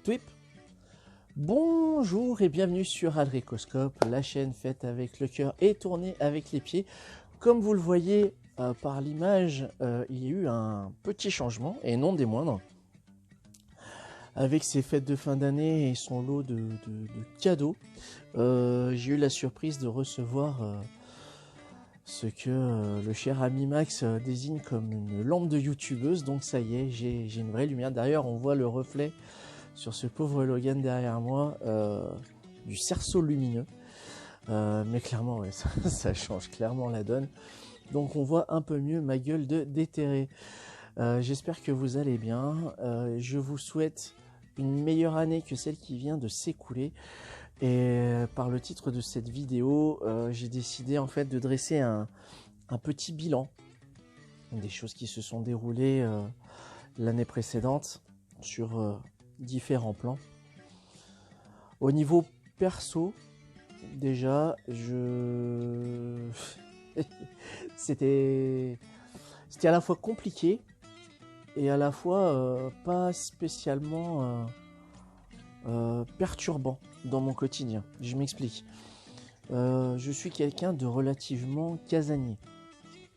Twip. Bonjour et bienvenue sur Adricoscope, la chaîne faite avec le cœur et tournée avec les pieds. Comme vous le voyez par l'image, il y a eu un petit changement, et non des moindres. Avec ses fêtes de fin d'année et son lot de cadeaux, j'ai eu la surprise de recevoir ce que le cher ami Max désigne comme une lampe de youtubeuse. Donc ça y est, j'ai une vraie lumière. D'ailleurs, on voit le reflet sur ce pauvre Logan derrière moi du cerceau lumineux. Mais clairement, ouais, ça change clairement la donne. Donc on voit un peu mieux ma gueule de déterré. J'espère que vous allez bien. Je vous souhaite une meilleure année que celle qui vient de s'écouler. Et par le titre de cette vidéo, j'ai décidé en fait de dresser un petit bilan des choses qui se sont déroulées l'année précédente sur différents plans. Au niveau perso, déjà, c'était à la fois compliqué et à la fois pas spécialement perturbant dans mon quotidien. Je m'explique. Je suis quelqu'un de relativement casanier.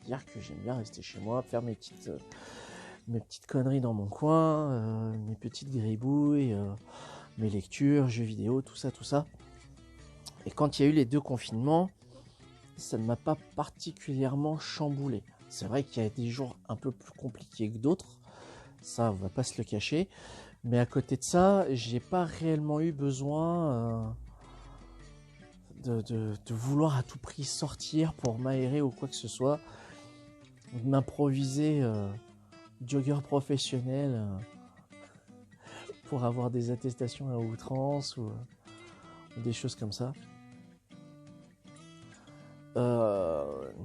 C'est-à-dire que j'aime bien rester chez moi, faire mes petites conneries dans mon coin, mes petites gribouilles, mes lectures, jeux vidéo, tout ça. Et quand il y a eu les 2 confinements, ça ne m'a pas particulièrement chamboulé. C'est vrai qu'il y a des jours un peu plus compliqués que d'autres, ça on va pas se le cacher. Mais à côté de ça, j'ai pas réellement eu besoin de vouloir à tout prix sortir pour m'aérer ou quoi que ce soit, de m'improviser jogger professionnel pour avoir des attestations à outrance ou des choses comme ça.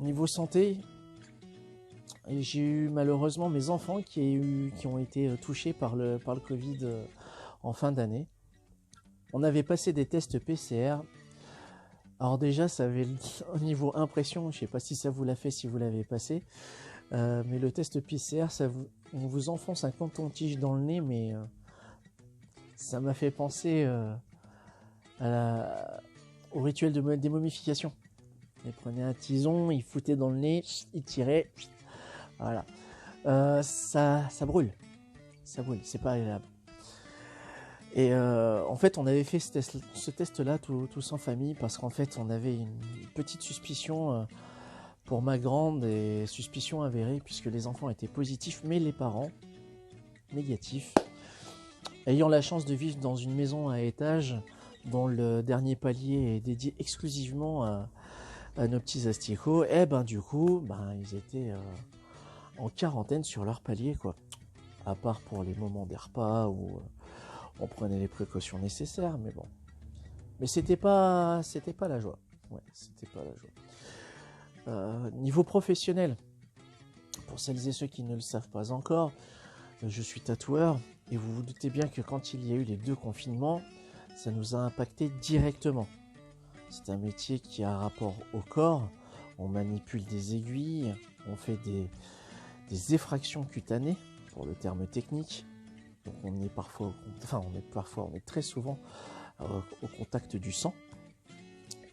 Niveau santé, j'ai eu malheureusement mes enfants qui ont été touchés par le Covid en fin d'année. On avait passé des tests PCR. Alors déjà, ça avait au niveau impression, je ne sais pas si ça vous l'a fait, si vous l'avez passé, mais le test PCR, on vous enfonce un coton-tige dans le nez, mais ça m'a fait penser au rituel de démomification. Ils prenaient un tison, ils foutaient dans le nez, ils tiraient, voilà. Ça brûle, c'est pas agréable. Et en fait, on avait fait ce test-là tous en famille parce qu'en fait, on avait une petite suspicion pour ma grande, et suspicion avérée puisque les enfants étaient positifs, mais les parents négatifs. Ayant la chance de vivre dans une maison à étage dont le dernier palier est dédié exclusivement à nos petits asticots, et du coup, ils étaient en quarantaine sur leur palier, quoi. À part pour les moments des repas où on prenait les précautions nécessaires, mais bon. Mais c'était pas la joie. Ouais, c'était pas la joie. Niveau professionnel, pour celles et ceux qui ne le savent pas encore, je suis tatoueur, et vous vous doutez bien que quand il y a eu les 2 confinements, ça nous a impacté directement. C'est un métier qui a un rapport au corps, on manipule des aiguilles, on fait des effractions cutanées, pour le terme technique. Donc on est très souvent au contact du sang.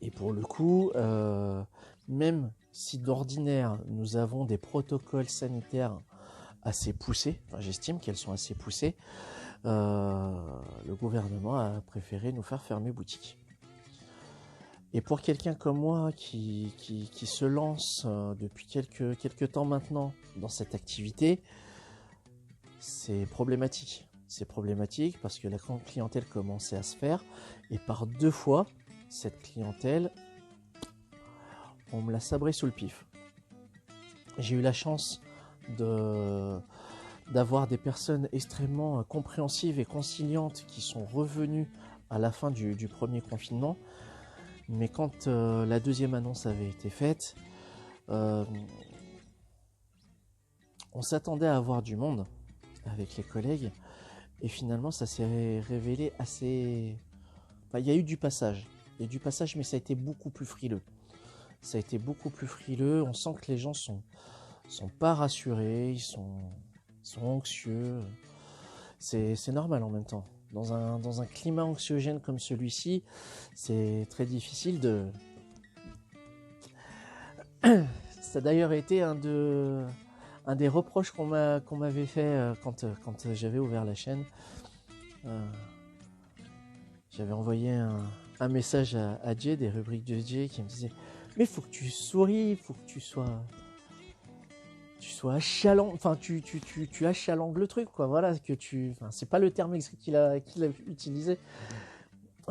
Et pour le coup, même si d'ordinaire nous avons des protocoles sanitaires assez poussés, j'estime qu'elles sont assez poussées, le gouvernement a préféré nous faire fermer boutique. Et pour quelqu'un comme moi qui se lance depuis quelques temps maintenant dans cette activité, c'est problématique. C'est problématique parce que la clientèle commençait à se faire, et par 2 fois, cette clientèle, on me l'a sabré sous le pif. J'ai eu la chance d'avoir des personnes extrêmement compréhensives et conciliantes qui sont revenues à la fin du premier confinement. Mais quand la 2e annonce avait été faite, on s'attendait à avoir du monde avec les collègues, et finalement ça s'est révélé assez... il y a eu du passage, mais ça a été beaucoup plus frileux. On sent que les gens sont pas rassurés, ils sont anxieux. C'est normal en même temps. dans un climat anxiogène comme celui-ci, c'est très difficile de... Ça a d'ailleurs été un des reproches qu'on m'avait fait quand j'avais ouvert la chaîne. J'avais envoyé un message à Jay, des rubriques de Jay, qui me disait « Mais faut que tu souris, faut que tu sois achalant, enfin tu achalangues le truc, quoi, voilà, que enfin, c'est pas le terme qu'il a utilisé,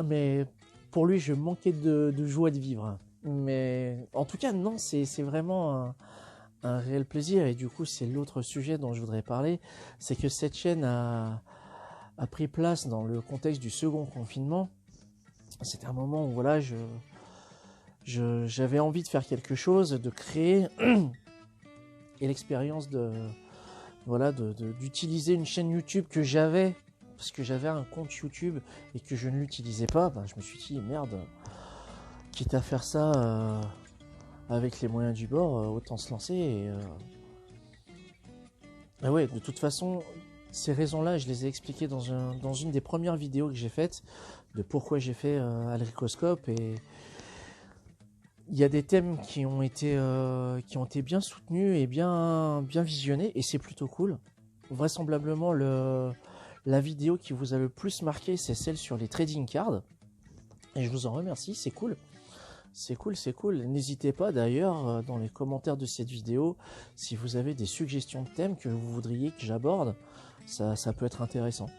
mais pour lui je manquais de joie de vivre. Mais en tout cas non, c'est vraiment un réel plaisir, et du coup c'est l'autre sujet dont je voudrais parler, c'est que cette chaîne a pris place dans le contexte du second confinement. C'était un moment où voilà, j'avais envie de faire quelque chose, de créer, et l'expérience d'utiliser une chaîne YouTube que j'avais, parce que j'avais un compte YouTube et que je ne l'utilisais pas, ben, je me suis dit merde, quitte à faire ça avec les moyens du bord, autant se lancer. Et ouais, de toute façon, ces raisons-là, je les ai expliquées dans une des premières vidéos que j'ai faites, de pourquoi j'ai fait Alricoscope, et il y a des thèmes qui ont été bien soutenus et bien visionnés, et c'est plutôt cool. Vraisemblablement, la vidéo qui vous a le plus marqué, c'est celle sur les trading cards, et je vous en remercie, c'est cool. C'est cool. N'hésitez pas d'ailleurs dans les commentaires de cette vidéo, si vous avez des suggestions de thèmes que vous voudriez que j'aborde, ça peut être intéressant.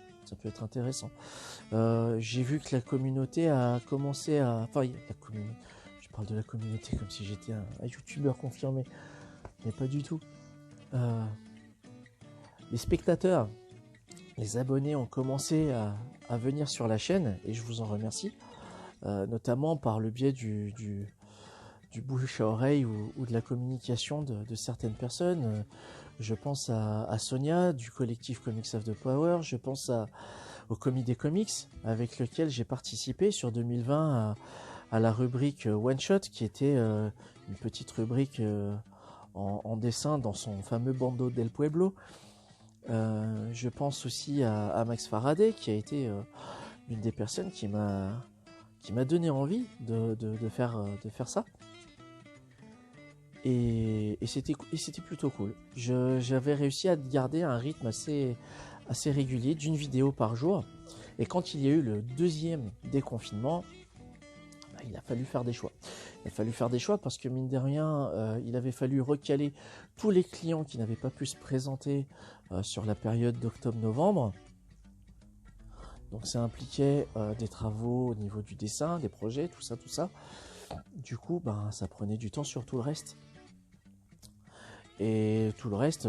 J'ai vu que la communauté a commencé à... Enfin, la communauté... Je parle de la communauté comme si j'étais un youtubeur confirmé, mais pas du tout. Les spectateurs, les abonnés ont commencé à venir sur la chaîne, et je vous en remercie. Notamment par le biais du bouche à oreille ou de la communication de certaines personnes. Je pense à Sonia du collectif Comics of the Power, je pense au Commis des Comics avec lequel j'ai participé sur 2020 à la rubrique One Shot, qui était une petite rubrique en dessin dans son fameux Bando del Pueblo. Je pense aussi à Max Faraday, qui a été une des personnes qui m'a donné envie de faire ça, et c'était plutôt cool. J'avais réussi à garder un rythme assez régulier d'une vidéo par jour, et quand il y a eu le deuxième déconfinement, il a fallu faire des choix. Parce que mine de rien, il avait fallu recaler tous les clients qui n'avaient pas pu se présenter sur la période d'octobre-novembre. Donc ça impliquait des travaux au niveau du dessin, des projets, tout ça. Du coup, ben, ça prenait du temps sur tout le reste. Et tout le reste,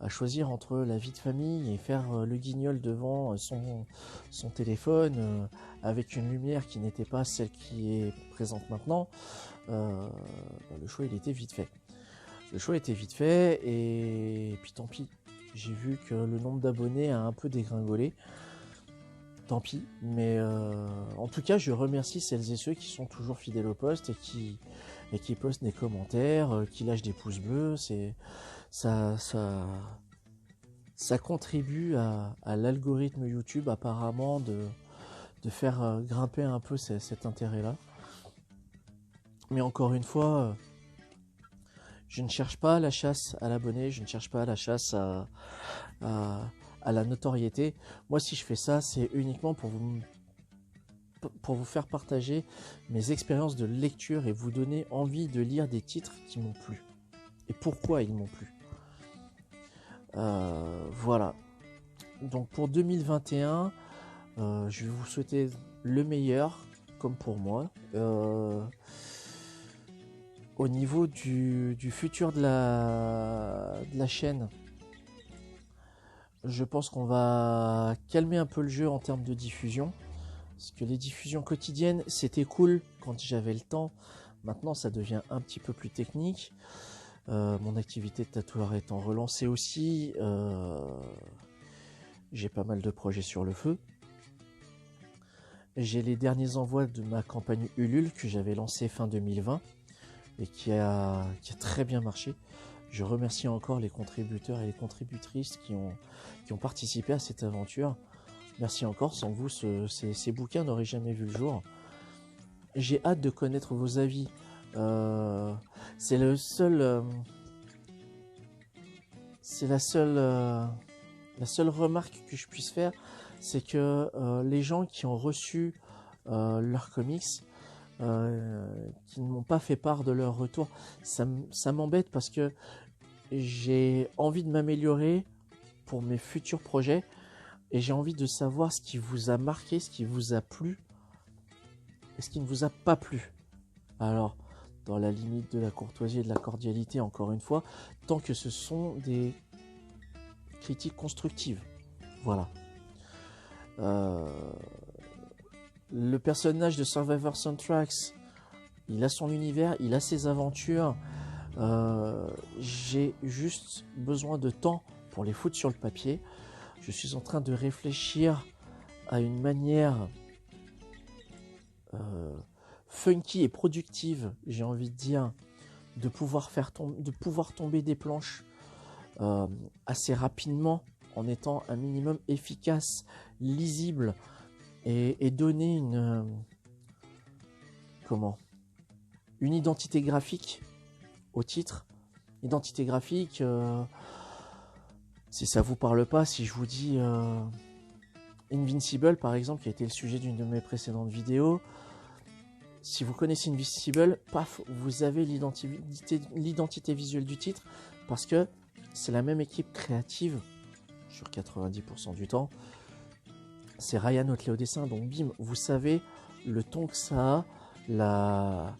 à choisir entre la vie de famille et faire le guignol devant son téléphone avec une lumière qui n'était pas celle qui est présente maintenant, le choix il était vite fait. Et puis tant pis. J'ai vu que le nombre d'abonnés a un peu dégringolé. Tant pis, mais en tout cas, je remercie celles et ceux qui sont toujours fidèles au poste et qui postent des commentaires, qui lâchent des pouces bleus. Ça contribue à l'algorithme YouTube apparemment de faire grimper un peu cet intérêt-là. Mais encore une fois, je ne cherche pas la chasse à l'abonné, je ne cherche pas la chasse à la notoriété. Moi, si je fais ça, c'est uniquement pour vous faire partager mes expériences de lecture et vous donner envie de lire des titres qui m'ont plu. Et pourquoi ils m'ont plu. Voilà. Donc pour 2021, je vais vous souhaiter le meilleur, comme pour moi. Au niveau du futur de la chaîne, je pense qu'on va calmer un peu le jeu en termes de diffusion. Parce que les diffusions quotidiennes, c'était cool quand j'avais le temps. Maintenant, ça devient un petit peu plus technique. Mon activité de tatoueur étant relancée aussi. J'ai pas mal de projets sur le feu. J'ai les derniers envois de ma campagne Ulule que j'avais lancée fin 2020 et qui a très bien marché. Je remercie encore les contributeurs et les contributrices qui ont participé à cette aventure. Merci encore, sans vous, ces bouquins n'auraient jamais vu le jour. J'ai hâte de connaître vos avis. C'est le seul... c'est la seule remarque que je puisse faire, c'est que les gens qui ont reçu leurs comics, qui ne m'ont pas fait part de leur retour, ça m'embête parce que j'ai envie de m'améliorer pour mes futurs projets et j'ai envie de savoir ce qui vous a marqué, ce qui vous a plu et ce qui ne vous a pas plu. Alors, dans la limite de la courtoisie et de la cordialité, encore une fois, tant que ce sont des critiques constructives. Voilà. Le personnage de Survivor Soundtracks, il a son univers, il a ses aventures. J'ai juste besoin de temps pour les foutre sur le papier. Je suis en train de réfléchir à une manière funky et productive, j'ai envie de dire, de pouvoir tomber des planches assez rapidement en étant un minimum efficace, lisible et donner une identité graphique au titre. Identité graphique, si ça vous parle pas, si je vous dis Invincible par exemple, qui a été le sujet d'une de mes précédentes vidéos, si vous connaissez Invincible, paf, vous avez l'identité visuelle du titre, parce que c'est la même équipe créative sur 90% du temps. C'est Ryan Otley au dessin, donc bim, vous savez le ton que ça a, la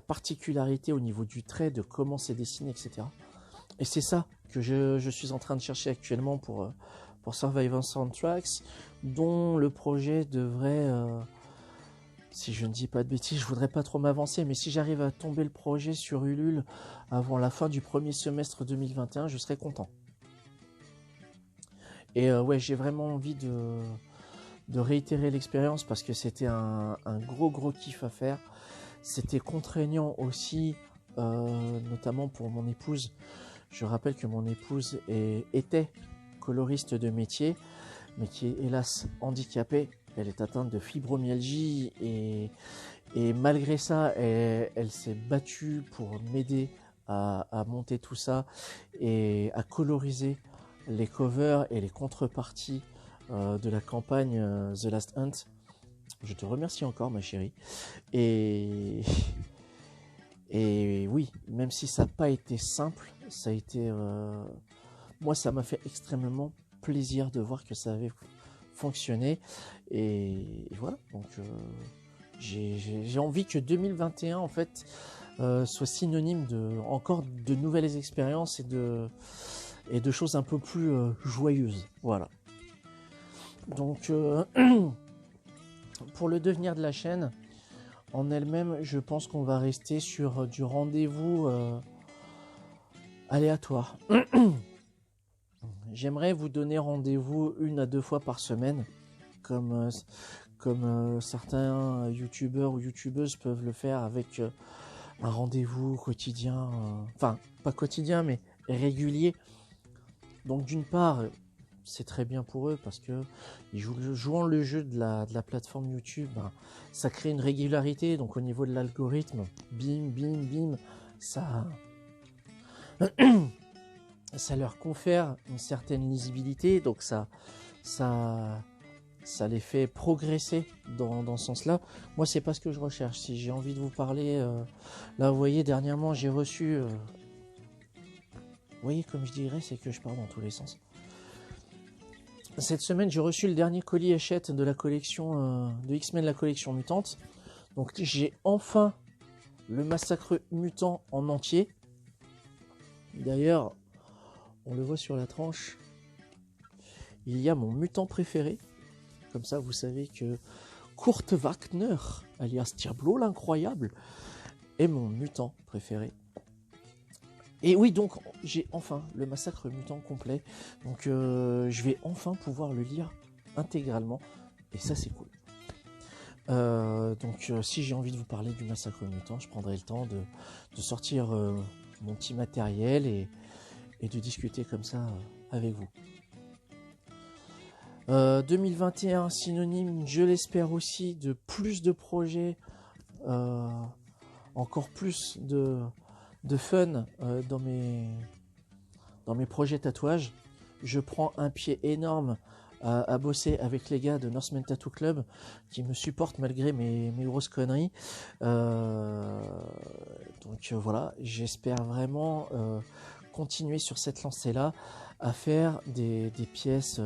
particularité au niveau du trait, de comment c'est dessiné, etc. Et c'est ça que je suis en train de chercher actuellement pour Survivor Soundtracks, dont le projet devrait, si je ne dis pas de bêtises, je voudrais pas trop m'avancer, mais si j'arrive à tomber le projet sur Ulule avant la fin du premier semestre 2021, je serai content. Et ouais, j'ai vraiment envie de réitérer l'expérience parce que c'était un gros kiff à faire. C'était contraignant aussi, notamment pour mon épouse. Je rappelle que mon épouse était coloriste de métier, mais qui est hélas handicapée. Elle est atteinte de fibromyalgie et malgré ça, elle s'est battue pour m'aider à monter tout ça et à coloriser les covers et les contreparties de la campagne The Last Hunt. Je te remercie encore, ma chérie. Et oui, même si ça n'a pas été simple, ça a été... moi, ça m'a fait extrêmement plaisir de voir que ça avait fonctionné. Et voilà, donc j'ai envie que 2021, en fait, soit synonyme encore de nouvelles expériences et de choses un peu plus joyeuses. Voilà. Donc, pour le devenir de la chaîne en elle-même, je pense qu'on va rester sur du rendez-vous aléatoire. J'aimerais vous donner rendez-vous 1 à 2 fois par semaine, comme certains youtubeurs ou youtubeuses peuvent le faire avec un rendez-vous quotidien, enfin pas quotidien mais régulier. Donc d'une part, c'est très bien pour eux parce que jouant le jeu de la plateforme YouTube, ben, ça crée une régularité. Donc au niveau de l'algorithme, bim, ça leur confère une certaine lisibilité. Donc ça les fait progresser dans ce sens-là. Moi, c'est pas ce que je recherche. Si j'ai envie de vous parler, là, vous voyez, dernièrement, j'ai reçu... vous voyez, comme je dirais, c'est que je parle dans tous les sens. Cette semaine, j'ai reçu le dernier colis Hachette de la collection de X-Men, la collection mutante. Donc, j'ai enfin le Massacre Mutant en entier. D'ailleurs, on le voit sur la tranche. Il y a mon mutant préféré. Comme ça, vous savez que Kurt Wagner, alias Diablo l'incroyable, est mon mutant préféré. Et oui, donc, j'ai enfin le Massacre Mutant complet. Donc, je vais enfin pouvoir le lire intégralement. Et ça, c'est cool. Donc, si j'ai envie de vous parler du Massacre Mutant, je prendrai le temps de sortir mon petit matériel et de discuter comme ça avec vous. 2021 synonyme, je l'espère aussi, de plus de projets, encore plus de fun dans mes projets tatouages. Je prends un pied énorme à bosser avec les gars de Norseman Tattoo Club qui me supportent malgré mes grosses conneries. Donc voilà, j'espère vraiment continuer sur cette lancée-là à faire des pièces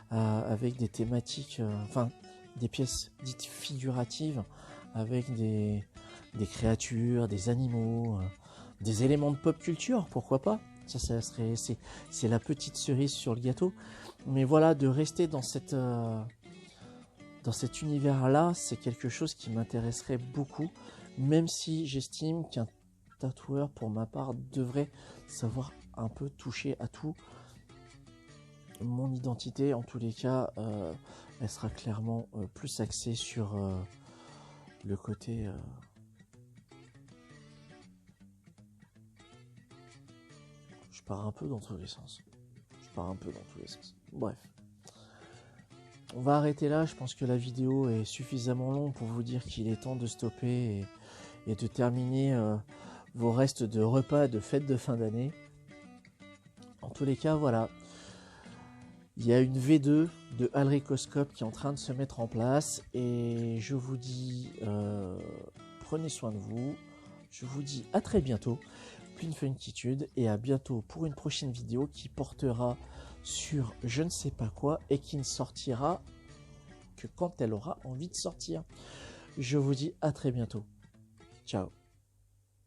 avec des thématiques, enfin des pièces dites figuratives avec des créatures, des animaux, des éléments de pop culture, pourquoi pas. Ça serait, c'est la petite cerise sur le gâteau. Mais voilà, de rester dans cet univers-là, c'est quelque chose qui m'intéresserait beaucoup, même si j'estime qu'un tatoueur, pour ma part, devrait savoir un peu toucher à tout. Mon identité, en tous les cas, elle sera clairement plus axée sur le côté... Je pars un peu dans tous les sens. Bref. On va arrêter là. Je pense que la vidéo est suffisamment longue pour vous dire qu'il est temps de stopper et de terminer vos restes de repas de fête de fin d'année. En tous les cas, voilà. Il y a une V2 de Alricoscope qui est en train de se mettre en place. Et je vous dis, prenez soin de vous. Je vous dis à très bientôt. Une funkitude et à bientôt pour une prochaine vidéo qui portera sur je ne sais pas quoi et qui ne sortira que quand elle aura envie de sortir. Je vous dis à très bientôt. Ciao.